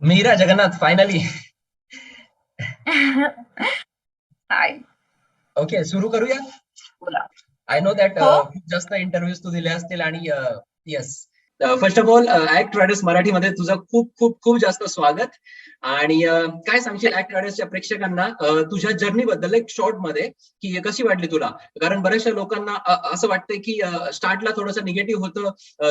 Mira Jagannath finally. हाय. Okay, सुरू करूया. बोला. आय नो दॅट हो. खूप जास्त इंटरव्ह्यूज तू दिले असतील आणि yes. First of all act riders मराठीमध्ये तुझं खूप खूप खूप जास्त स्वागत. आणि काय सांगशील ऍक्ट रायडर्सच्या प्रेक्षकांना तुझ्या जर्नी बद्दल एक शॉर्ट मध्ये, की कशी वाटली तुला? कारण बऱ्याचशा लोकांना असं वाटतंय की स्टार्टला थोडंसं निगेटिव्ह होतं,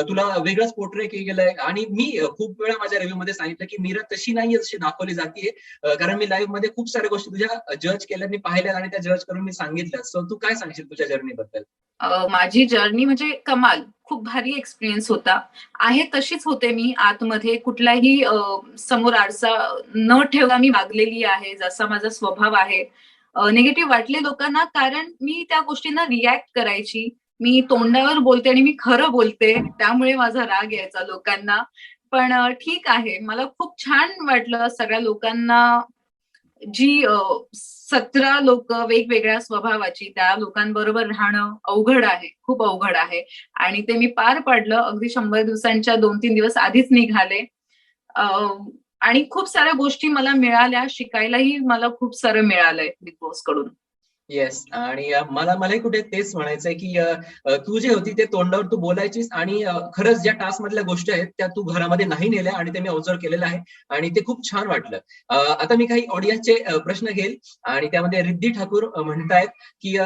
तुला वेगळंच पोर्ट्रे केलंय. आणि मी खूप वेळा माझ्या रिव्ह्यू मध्ये सांगितलं की मीरा तशी नाहीये जशी दाखवली जाते. कारण मी लाईव्ह मध्ये खूप साऱ्या गोष्टी तुझ्या जज केल्या, मी पाहिल्या आणि त्या जज करून मी सांगितलं. सो तू काय सांगशील तुझ्या जर्नी बद्दल? माझी जर्नी म्हणजे कमाल, खूप भारी एक्सपिरियन्स होता. आहे तशीच होते मी आतमध्ये, कुठलाही समोर आरसा न ठेवता मी वागलेली आहे, जसा माझा स्वभाव आहे. निगेटिव्ह वाटले लोकांना, कारण मी त्या गोष्टींना रिॲक्ट करायची. मी तोंडावर बोलते आणि मी खरं बोलते, त्यामुळे माझा राग यायचा लोकांना. पण ठीक आहे, मला खूप छान वाटलं सगळ्या लोकांना. जी 17 लोक वेगवेगळ्या स्वभावाची, त्या लोकांबरोबर राहणं अवघड आहे, खूप अवघड आहे. आणि ते मी पार पाडलं. अगदी 100 दिवसांच्या 2-3 दिवस आधीच निघाले. आणि खूप साऱ्या गोष्टी मला मिळाल्या, शिकायलाही मला खूप सारं मिळालंय बिग बॉस कडून. येस. आणि मलाही कुठे तेच म्हणायचंय की तू जे होती ते तोंडावर तू बोलायचीस, आणि खरंच ज्या टास्क मधल्या गोष्टी आहेत त्या तू घरामध्ये नाही नेल्या, आणि ते मी ऑब्झर्व केलेलं आहे. आणि ते खूप छान वाटलं. आता मी काही ऑडियन्सचे प्रश्न घेईल. आणि त्यामध्ये रिद्धी ठाकूर म्हणतायत की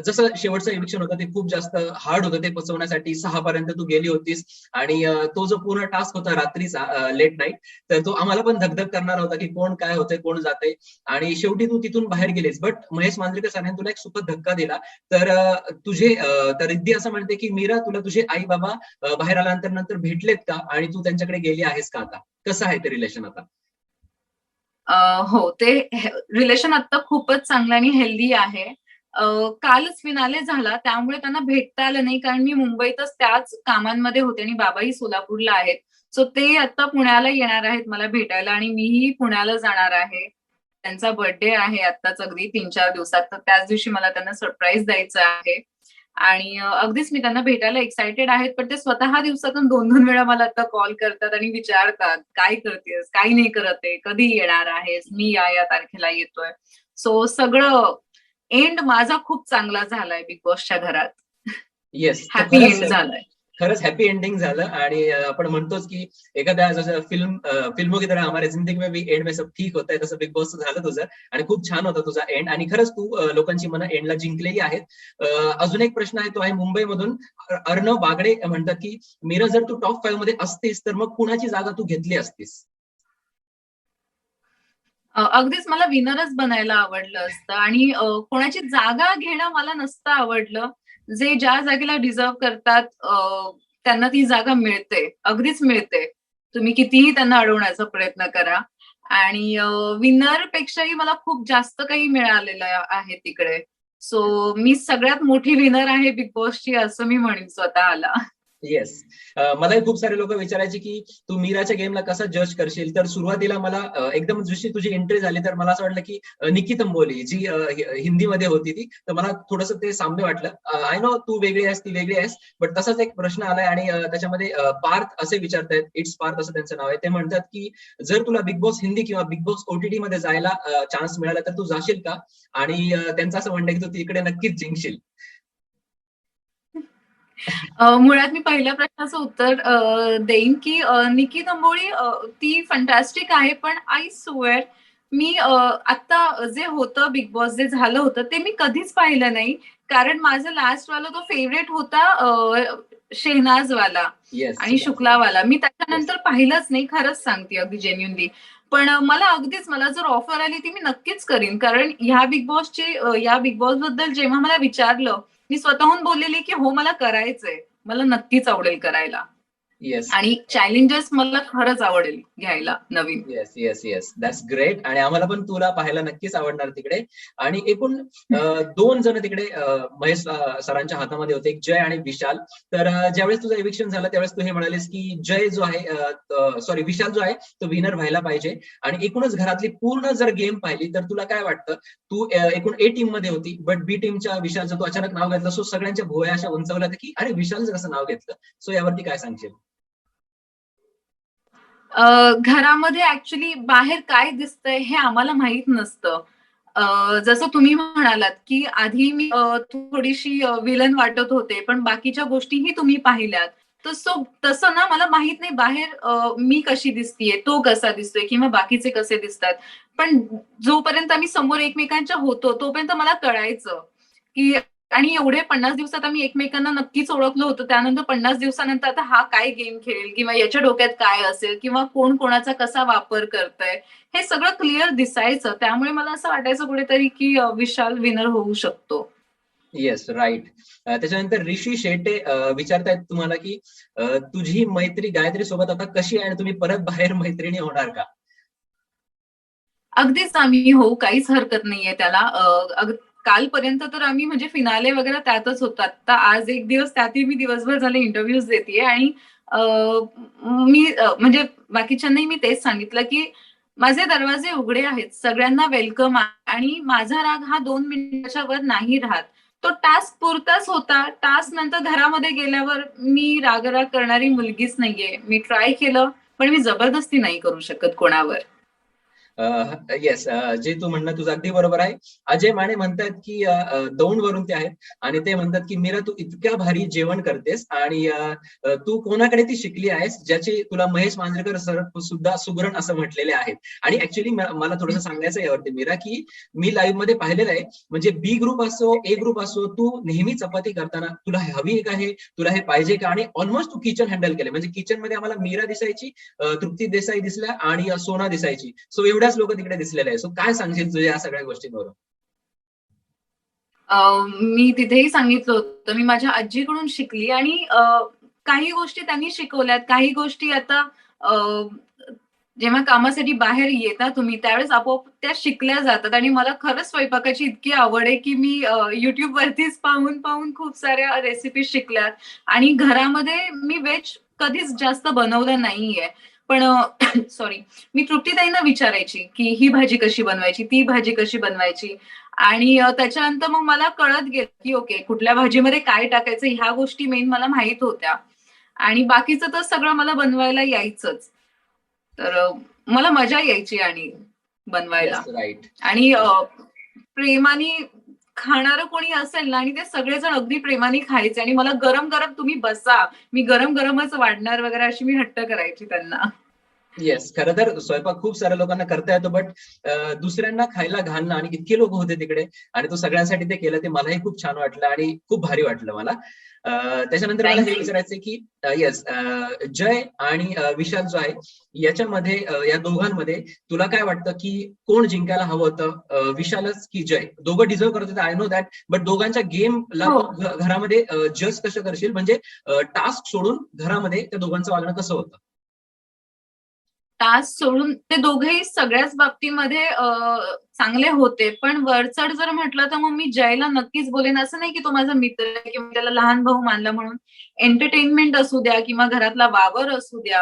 जसं शेवटचं इलेक्शन होतं ते खूप जास्त हार्ड होतं, ते पचवण्यासाठी 6 पर्यंत तू गेली होतीस. आणि तो जो पूर्ण टास्क होता रात्रीचा, लेट नाईट, तर तो आम्हाला पण धगधग करणार होता की कोण काय होतंय, कोण जातंय. आणि शेवटी तू तिथून बाहेर गेलीस. बट महेश मांजरेकर सरांनी तुला एक सुखद धक्का दिला. तर तर रिद्धी असं म्हणते की मीरा, तुला तुझे आई बाबा बाहेर आल्यानंतर नंतर भेटलेत का, आणि तू त्यांच्याकडे गेली आहेस का आता? कसं आहे ते रिलेशन आता? हो, ते रिलेशन आता खूपच चांगलं आणि हेल्दी आहे. कालच फिनाले झाला, त्यामुळे त्यांना भेटता आलं नाही, कारण मी मुंबईतच त्याच कामांमध्ये होते आणि बाबाही सोलापूरला आहेत. सो ते आता पुण्याला येणार आहेत मला भेटायला, आणि मीही पुण्याला जाणार आहे. त्यांचा बर्थडे आहे आत्ताच, अगदी 3-4 दिवसात. तर त्याच दिवशी मला त्यांना सरप्राईज द्यायचं आहे. आणि अगदीच मी त्यांना भेटायला एक्सायटेड आहेत. पण ते स्वतः दिवसातून 2-2 वेळा मला आता कॉल करतात आणि विचारतात, "काय करतेस? काही नाही करत आहे. कधी येणार आहेस? मी या तारखेला येतोय." सो सगळं एंड माझा खूप चांगला झालाय बिग बॉसच्या घरात. येस. तो हॅपी खरंच एंड झालाय. खरंच हॅपी एंडिंग झालं. आणि आपण म्हणतोच की एखाद्या जसं फिल्मों की तरह हमारे जिंदगी में भी एंड में सब ठीक होता है, तसं बिग बॉस झालं तुझं. आणि खूप छान होता तुझा एंड, आणि खरंच तू लोकांची मनं एंडला जिंकलेली आहेत. अजून एक प्रश्न आहे, तो आहे मुंबईमधून. अर्णव बागडे म्हणतात की मीरा, जर तू टॉप 5 मध्ये असतीस तर मग कुणाची जागा तू घेतली असतीस? अगदीच मला विनरच बनायला आवडलं असतं, आणि कोणाची जागा घेणं मला नसतं आवडलं. जे ज्या जागेला डिझर्व करतात, त्यांना ती जागा मिळते, अगदीच मिळते. तुम्ही कितीही त्यांना अडवण्याचा प्रयत्न करा. आणि विनर पेक्षाही मला खूप जास्त काही मिळालेलं आहे तिकडे. सो मी सगळ्यात मोठी विनर आहे बिग बॉसची, असं मी म्हणेन स्वतःला. येस. मलाही खूप सारे लोक विचारायचे की तू मीराच्या गेमला कसा जज करशील. तर सुरुवातीला मला एकदम जशी तुझी एंट्री झाली तर मला असं वाटलं की निकी तंबोली जी हिंदीमध्ये होती ती, तर मला थोडंसं ते साम्य वाटलं. आय नो तू वेगळी आहेस, ती वेगळी आहेस. बट तसाच एक प्रश्न आलाय, आणि त्याच्यामध्ये पार्थ असे विचारतायत, इट्स पार्थ असं त्यांचं नाव आहे. ते म्हणतात की जर तुला बिग बॉस हिंदी किंवा बिग बॉस ओटीटी मध्ये जायला चान्स मिळाला तर तू जाशील का? आणि त्यांचं असं म्हणणं आहे की तू तिकडे नक्कीच जिंकशील. मुळात मी पहिल्या प्रश्नाचं उत्तर देईन की निकी तंबोळी ती फंटॅस्टिक आहे, पण आय स्वेअर मी आता जे होतं बिग बॉस, जे झालं होतं ते मी कधीच पाहिलं नाही. कारण माझं लास्ट वाला तो फेवरेट होता, शेहनाजवाला येस. आणि शुक्लावाला. मी येस. त्याच्यानंतर पाहिलंच नाही, खरंच सांगते अगदी जेन्युनली. पण मला जर ऑफर आली ती मी नक्कीच करीन, कारण या बिग बॉस बद्दल जेव्हा मला विचारलं, मी स्वतःहून बोललेली की हो, मला करायचंय, मला नक्कीच आवडेल करायला. येस. आणि चॅलेंजेस मला खरंच आवडेल घ्यायला नवीन. Yes, yes, yes. That's great. आणि आम्हाला पण तुला पाहायला नक्कीच आवडणार तिकडे. आणि एकूण 2 जण तिकडे महेश सरांच्या हातामध्ये होते, एक जय आणि विशाल. तर ज्यावेळेस तुझं इविक्शन झालं त्यावेळेस तू हे म्हणालीस की जय जो आहे, सॉरी विशाल जो आहे, तो विनर व्हायला पाहिजे. आणि एकूणच घरातली पूर्ण जर गेम पाहिली तर तुला काय वाटतं? तू एकूण ए टीम मध्ये होती, बट बी टीमच्या विशालचं तू अचानक नाव घेतलं, सो सगळ्यांच्या भुवया अशा उंचावल्या की अरे विशालचं कसं नाव घेतलं? सो यावरती काय सांगशील? घरामध्ये ऍक्च्युली बाहेर काय दिसतंय हे आम्हाला माहित नसतं. जसं तुम्ही म्हणालात, की आधी मी थोडीशी विलन वाटत होते, पण बाकीच्या गोष्टीही तुम्ही पाहिल्यात. तसं ना मला माहित नाही बाहेर मी कशी दिसतीये, तो कसा दिसतोय किंवा बाकीचे कसे दिसतात. पण जोपर्यंत आम्ही समोर एकमेकांच्या होतो, तोपर्यंत मला कळायचं, की आणि एवढे 50 दिवसात आम्ही एकमेकांना नक्कीच ओळखलो होतो. त्यानंतर 50 दिवसानंतर आता हा काय गेम खेळेल किंवा याच्या डोक्यात काय असेल किंवा कोण कोणाचा कसा वापर करतंय, हे सगळं क्लिअर दिसायचं. त्यामुळे मला असं वाटायचं कुठेतरी, की विशाल विनर होऊ शकतो. Yes, right. त्याच्यानंतर ऋषी शेटे विचारतायत तुम्हाला, की तुझी मैत्री गायत्री सोबत आता कशी आहे आणि तुम्ही परत बाहेर मैत्रिणी होणार का? अगदीच आम्ही हो, काहीच हरकत नाहीये त्याला. कालपर्यंत तर आम्ही म्हणजे फिनाले वगैरे त्यातच होतो. आता आज एक दिवस त्यातही मी दिवसभर झाले इंटरव्ह्यूज देतेय आणि अ, मी म्हणजे बाकीच्यांनाही मी तेच सांगितलं, की माझे दरवाजे उघडे आहेत. सगळ्यांना वेलकम आणि माझा राग हा 2 मिनिटाच्या वर नाही राहत. तो टास्क पुरताच होता. टास्क नंतर घरामध्ये गेल्यावर मी राग-राग करणारी मुलगीच नाहीये. मी ट्राय केलं, पण मी जबरदस्ती नाही करू शकत कोणावर. येस, जे तू म्हणणं तुझं अगदी बरोबर आहे. अजय माने म्हणतात, की दौंडवरून ते आहेत आणि ते म्हणतात, की "मीरा तू इतक्या भारी जेवण करतेस आणि तू कोणाकडे ती शिकली आहेस, ज्याची तुला महेश मांजरेकर सर सुद्धा सुगरण असं म्हटलेले आहेत." आणि ऍक्च्युअली मला थोडंसं सांगायचं आहे यावरती मीरा, की मी लाईव्ह मध्ये पाहिलेलं आहे. म्हणजे बी ग्रुप असो, ए ग्रुप असो, तू नेहमी चपाती करताना तुला हवी का हे, तुला हे पाहिजे का, आणि ऑलमोस्ट तू किचन हँडल केलं. म्हणजे किचन मध्ये आम्हाला मीरा दिसायची, तृप्ती देसाई दिसल्या आणि सोना दिसायची. सो एवढ्याच लोक तिकडे दिसलेले आहे. सो काय सांगशील तुझ्या या सगळ्या गोष्टींवरून? मी तिथेही सांगितलं होतं, मी माझ्या आजीकडून शिकली आणि काही गोष्टी त्यांनी शिकवल्यात, काही गोष्टी आता अ, जेव्हा कामासाठी बाहेर येता तुम्ही, त्यावेळेस आपोआप त्या शिकल्या जातात आणि मला खरंच स्वयंपाकाची इतकी आवड आहे, की मी YouTubeवरतीच पाहून खूप साऱ्या रेसिपी शिकल्यात आणि घरामध्ये मी व्हेज कधीच जास्त बनवलं नाहीये. पण सॉरी, मी तृप्तीताईंना विचारायची, की ही भाजी कशी बनवायची, ती भाजी कशी बनवायची आणि त्याच्यानंतर मग मला कळत गेलं, की ओके कुठल्या भाजीमध्ये काय टाकायचं ह्या गोष्टी मेन मला माहीत होत्या आणि बाकीचं तर सगळं मला बनवायला यायचंच. तर मला मजा यायची आणि बनवायला येस, राईट. आणि प्रेमाने खाणारं कोणी असेल ना आणि ते सगळेजण अगदी प्रेमाने खायचे आणि मला गरम-गरम तुम्ही बसा, मी गरम-गरमच वाढणार वगैरे अशी मी हट्ट करायची त्यांना. येस, खरं तर स्वयंपाक खूप साऱ्या लोकांना करता येतो, बट दुसऱ्यांना खायला घालणं, आणि इतके लोक होते तिकडे आणि तू सगळ्यांसाठी ते केलं, ते मलाही खूप छान वाटलं आणि खूप भारी वाटलं मला. त्याच्यानंतर मला हे थँक यू. विचारायचंय, की येस, जय आणि विशाल जो आहे याच्यामध्ये, या दोघांमध्ये तुला काय वाटतं, की कोण जिंकायला हवं होतं, विशालच की जय? दोघं डिझर्व करत होते, आय नो दॅट, बट दोघांच्या गेमला हो. तू घरामध्ये जज कसं करशील? म्हणजे टास्क सोडून घरामध्ये त्या दोघांचं वागणं कसं होतं? टास्क सोडून ते दोघेही सगळ्याच बाबतीमध्ये चांगले होते. पण वरचढ जर म्हटलं तर मग मी जयला नक्कीच बोलेन. असं नाही की तो माझा मित्र आहे किंवा त्याला लहान भाऊ मानला म्हणून. एंटरटेनमेंट असू द्या किंवा घरातला वावर असू द्या,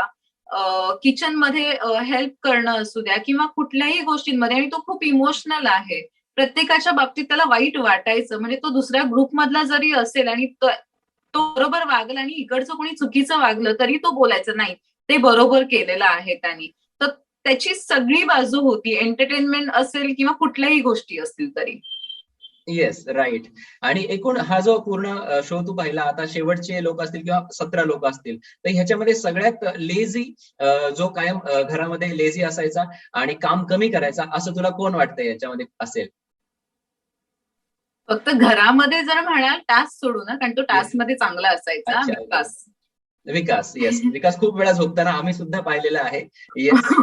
किचनमध्ये हेल्प करणं असू द्या किंवा कुठल्याही गोष्टींमध्ये आणि तो खूप इमोशनल आहे. प्रत्येकाच्या बाबतीत त्याला वाईट वाटायचं. म्हणजे तो दुसऱ्या ग्रुपमधला जरी असेल आणि तो बरोबर वागला आणि इकडचं कोणी चुकीचं वागलं तरी तो बोलायचा, "नाही, ते बरोबर केलेलं आहे त्यांनी." तर त्याची सगळी बाजू होती. एंटरटेनमेंट असेल किंवा कुठल्याही गोष्टी असतील तरी. Yes, right. आणि एकूण हा जो पूर्ण शो तू पाहिला, आता शेवटचे लोक असतील किंवा 17 लोक असतील, तर ह्याच्यामध्ये सगळ्यात लेझी, जो कायम घरामध्ये लेझी असायचा आणि काम कमी करायचा, असं तुला कोण वाटतंय याच्यामध्ये असेल? फक्त घरामध्ये जर म्हणाल टास्क सोडून कारण तो येस. टास्कमध्ये चांगला असायचा अच्छा, ओके. विकास. विकास, येस. विकास खूप वेळा झोपताना आम्ही सुद्धा पाहिलेलं आहे. येस.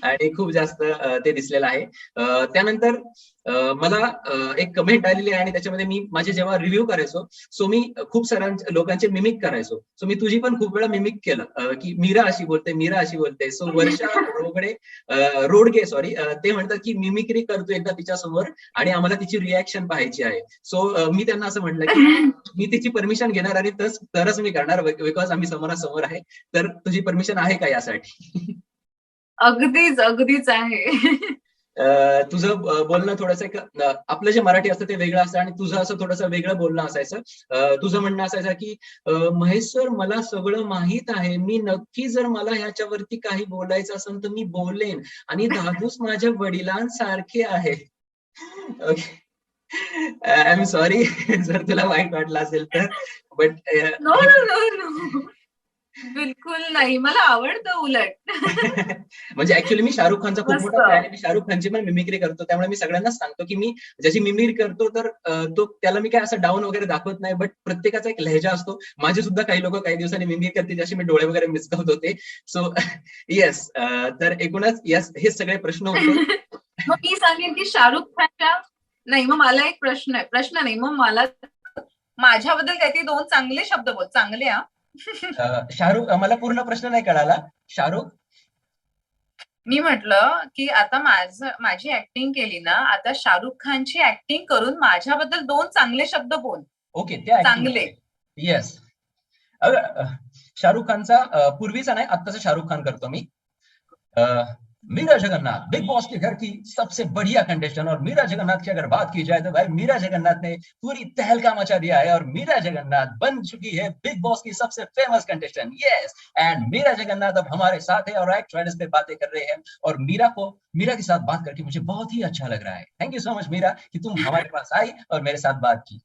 आणि खूप जास्त ते दिसलेलं आहे. त्यानंतर मला एक कमेंट आलेली आहे आणि त्याच्यामध्ये मी माझे जेव्हा रिव्ह्यू करायचो, सो मी खूप साऱ्या लोकांचे मिमिक करायचो. सो मी तुझी पण खूप वेळा मिमिक केलं, की मीरा अशी बोलते, मीरा अशी बोलते. सो वर्षा रोगडे, रोडगे सॉरी, ते म्हणतात, की मिमिक्री करतो एकदा तिच्यासमोर आणि आम्हाला तिची रिएक्शन पाहायची आहे. सो मी त्यांना असं म्हटलं, की मी तिची परमिशन घेणार आणि तरच मी करणार, बिकॉज आम्ही समोरासमोर आहे. तर तुझी परमिशन आहे का यासाठी? अगदीच, अगदीच आहे. तुझं बोलणं थोडंसं एक आपलं जे मराठी असतं ते वेगळं असतं आणि तुझं असं थोडंसं वेगळं बोलणं असायचं. तुझं म्हणणं असायचं की महेश सर मला सगळं माहित आहे, मी नक्की जर मला ह्याच्यावरती काही बोलायचं असेल तर मी बोलेन आणि दादूस माझ्या वडिलांसारखे आहे. ओके. आय एम सॉरी जर तुला वाईट वाटलं असेल तर, but no no no no, बिलकुल नाही, मला आवडतं उलट. म्हणजे ऍक्च्युली मी शाहरुख खानचा खूप मस्त. मोठा फॅन आहे. मी शाहरुख खानची पण मिमिक्री करतो, त्यामुळे मी सगळ्यांनाच सांगतो की मी ज्याची मिमिक्री करतो तर तो त्याला मी काय असं डाऊन वगैरे दाखवत नाही, बट प्रत्येकाचा एक लहेजा असतो. माझे सुद्धा काही लोक काही दिवसांनी मिमिक्री करतील ज्याशी मी डोळे वगैरे मिचकावत होते. सो येस, तर एकूणच येस हे सगळे प्रश्न होते. मग मी सांगेन की शाहरुख खानच्या, नाही मग मला एक प्रश्न आहे, प्रश्न नाही, मग मला माझ्याबद्दल काहीतरी दोन चांगले शब्द बोल, चांगले हा. शाहरुख, मला पूर्ण प्रश्न नाही कळाला. शाहरुख, मी म्हटलं की आता माझी ऍक्टिंग केली ना, आता शाहरुख खानची ऍक्टिंग करून माझ्याबद्दल दोन चांगले शब्द बोल. ओके, त्या ऍक्टिंग चांगले. येस. शाहरुख खानचा पूर्वीचा नाही, आत्ताचा शाहरुख खान करतो मी. मीरा जगन्नाथ बिग बॉस के घर की सबसे बढ़िया कंटेस्टेंट, और मीरा जगन्नाथ की अगर बात की जाए तो भाई मीरा जगन्नाथ ने पूरी तहलका मचा दिया है और मीरा जगन्नाथ बन चुकी है बिग बॉस की सबसे famous contestant. Yes, and Meera Jagannath अब हमारे साथ है और एक्ट ट्रेंड्स पे बातें कर रहे हैं, और मीरा के साथ बात करके मुझे बहुत ही अच्छा लग रहा है. Thank you so much Meera कि तुम हमारे पास आई और मेरे साथ बात की.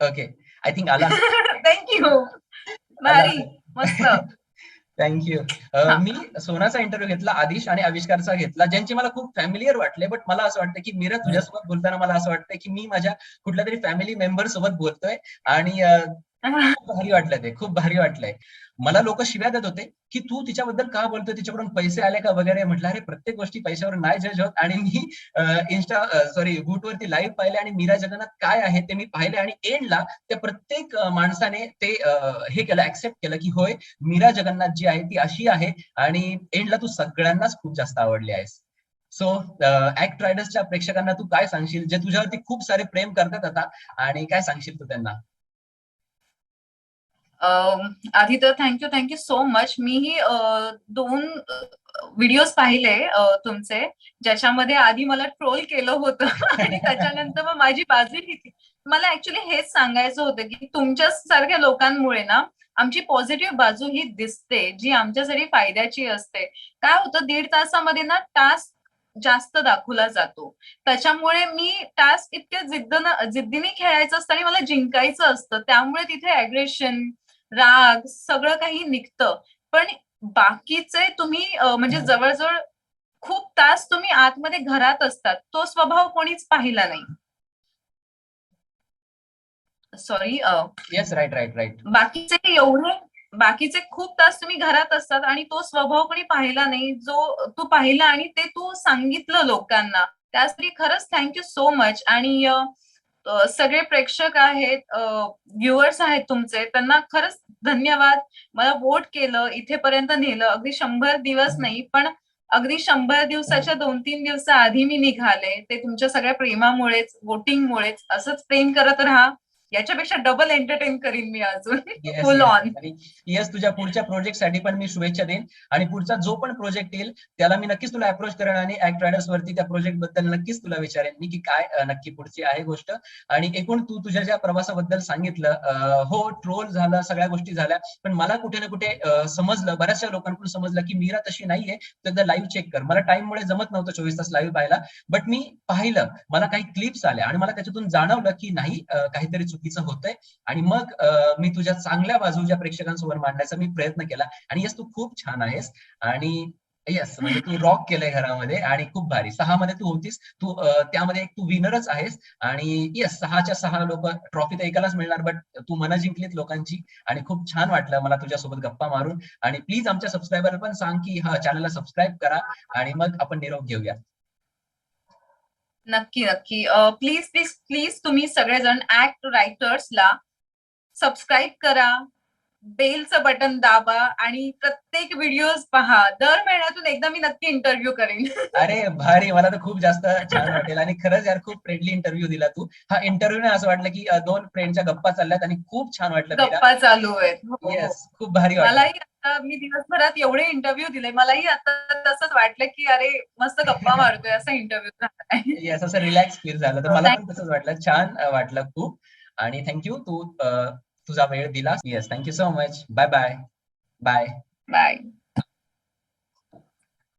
ओके, आई थिंक आला. थँक्यू. आला. भारी. मस्त. थँक्यू. हा. मी सोनाचा इंटरव्ह्यू घेतला, आदिश आणि आविष्कारचा घेतला, ज्यांचे मला खूप फॅमिलियर वाटले, बट मला असं वाटतं की मीरा तुझ्यासोबत बोलताना मला असं वाटतं की मी माझ्या कुठल्या तरी फॅमिली मेंबर सोबत बोलतोय, आणि खूप भारी वाटलं ते, खूप भारी वाटलंय. मला लोक शिव्या देत होते की तू तिच्याबद्दल का बोलतोय, तिच्याकडून पैसे आले का वगैरे. म्हटलं अरे प्रत्येक गोष्टी पैशावर नाही जज होत, आणि मी वरती लाईव्ह पाहिले आणि मीरा जगन्नाथ काय आहे ते मी पाहिले, आणि एंडला त्या प्रत्येक माणसाने ते हे केलं, ऍक्सेप्ट केलं की होय मीरा जगन्नाथ जी आहे ती अशी आहे, आणि एंडला तू सगळ्यांनाच खूप जास्त आवडली आहेस. सो ऍक्ट रायडर्सच्या प्रेक्षकांना तू काय सांगशील, जे तुझ्यावरती खूप सारे प्रेम करतात आता, आणि काय सांगशील तू त्यांना? आधी तर थँक्यू सो मच. मीही दोन व्हिडिओज पाहिले तुमचे, ज्याच्यामध्ये आधी मला ट्रोल केलं होतं आणि त्याच्यानंतर मग माझी बाजू घेतली. मला ऍक्च्युली हेच सांगायचं होतं की तुमच्या सारख्या लोकांमुळे ना आमची पॉझिटिव्ह बाजू ही दिसते, जी आमच्यासाठी फायद्याची असते. काय होतं, 1.5 तासामध्ये ना टास्क जास्त दाखवला जातो, त्याच्यामुळे मी टास्क इतक्या जिद्दीने खेळायचं असतं आणि मला जिंकायचं असतं, त्यामुळे तिथे अग्रेशन, राग सगळं काही निघतं. पण बाकीचे तुम्ही म्हणजे जवळजवळ खूप तास तुम्ही आतमध्ये घरात असतात, तो स्वभाव कोणीच पाहिला नाही. Sorry. Yes, right right right. बाकीचे खूप तास तुम्ही घरात असतात आणि तो स्वभाव कोणी पाहिला नाही, जो तू पाहिला आणि ते तू सांगितलं लोकांना, त्यासाठी खरंच थँक्यू सो मच. आणि सगळे प्रेक्षक आहेत, व्ह्युअर्स आहेत तुमचे, त्यांना खरंच धन्यवाद. मला वोट केलं, इथेपर्यंत नेलं. अगदी 100 दिवस नाही, पण अगदी 100 दिवसाच्या 2-3 दिवसाआधी मी निघाले. ते तुमच्या सगळ्या प्रेमामुळेच, वोटिंगमुळेच. असंच प्रेम करत राहा, याच्यापेक्षा डबल एंटरटेन करीन मी अजून. Yes full on. येस, तुझ्या पुढच्या प्रोजेक्टसाठी पण मी शुभेच्छा देईन, आणि पुढचा जो पण प्रोजेक्ट येईल त्याला मी नक्कीच तुला अप्रोच करेन, आणि ऍक्ट रायडर्स वरती त्या प्रोजेक्ट बद्दल नक्कीच तुला विचारेन मी की काय नक्की पुढची आहे गोष्ट. आणि एकूण तू तुझ्या ज्या प्रवासाबद्दल सांगितलं, हो ट्रोल झालं, सगळ्या गोष्टी झाल्या, पण मला कुठे ना कुठे समजलं, बऱ्याचशा लोकांकडून समजलं की मीरा तशी नाहीये. तर लाईव्ह चेक कर. मला टाइममुळे जमत नव्हतं 24 तास लाईव्ह पाहायला, बट मी पाहिलं, मला काही क्लिप्स आल्या आणि मला त्याच्यातून जाणवलं की नाही काहीतरी चुकीचं होतंय, आणि मग मी तुझ्या चांगल्या बाजू ज्या प्रेक्षकांसमोर मांडण्याचा मी प्रयत्न केला. आणि येस, तू खूप छान आहेस, आणि येस म्हणजे तू रॉक केलंय घरामध्ये, आणि खूप भारी. 6 मध्ये तू होतीस, तू त्यामध्ये एक तू विनरच आहेस, आणि येस 6च्या 6 लोक ट्रॉफी तर एकालाच मिळणार, बट तू मनं जिंकलीत लोकांची, आणि खूप छान वाटलं मला तुझ्यासोबत गप्पा मारून. आणि प्लीज आमच्या सबस्क्रायबर पण सांग की हा चॅनलला सबस्क्राईब करा, आणि मग आपण निरोप घेऊया. नक्की नक्की. प्लीज प्लीज प्लीज तुम्ही सगळेजण ऍक्ट रायटर्सला सबस्क्राईब करा, बेलचं बटन दाबा आणि प्रत्येक व्हिडिओज पहा. दर महिन्यातून एकदा मी नक्की इंटरव्ह्यू करेन. अरे भारी, मला तर खूप जास्त छान वाटेल आणि खरंच यार खूप फ्रेंडली इंटरव्ह्यू दिला तू. हा इंटरव्ह्यू नाही असं वाटलं की दोन फ्रेंडच्या गप्पा चालल्यात आणि खूप छान वाटलं मीरा. गप्पा चालू आहेत. हो, हो. येस, खूप भारी वाटलं. मलाही आता मी दिवसभरात एवढे इंटरव्ह्यू दिले. मलाही आता तसंच वाटलं की अरे मस्त गप्पा मारतोय असा इंटरव्ह्यू झालाय. येस, असं रिलॅक्स फील झालं. तर हो, मला पण तसंच वाटलं. छान वाटलं खूप आणि थँक्यू तू तुझा वेळ दिलास. Yes, thank you so much. Bye bye. Bye. Bye.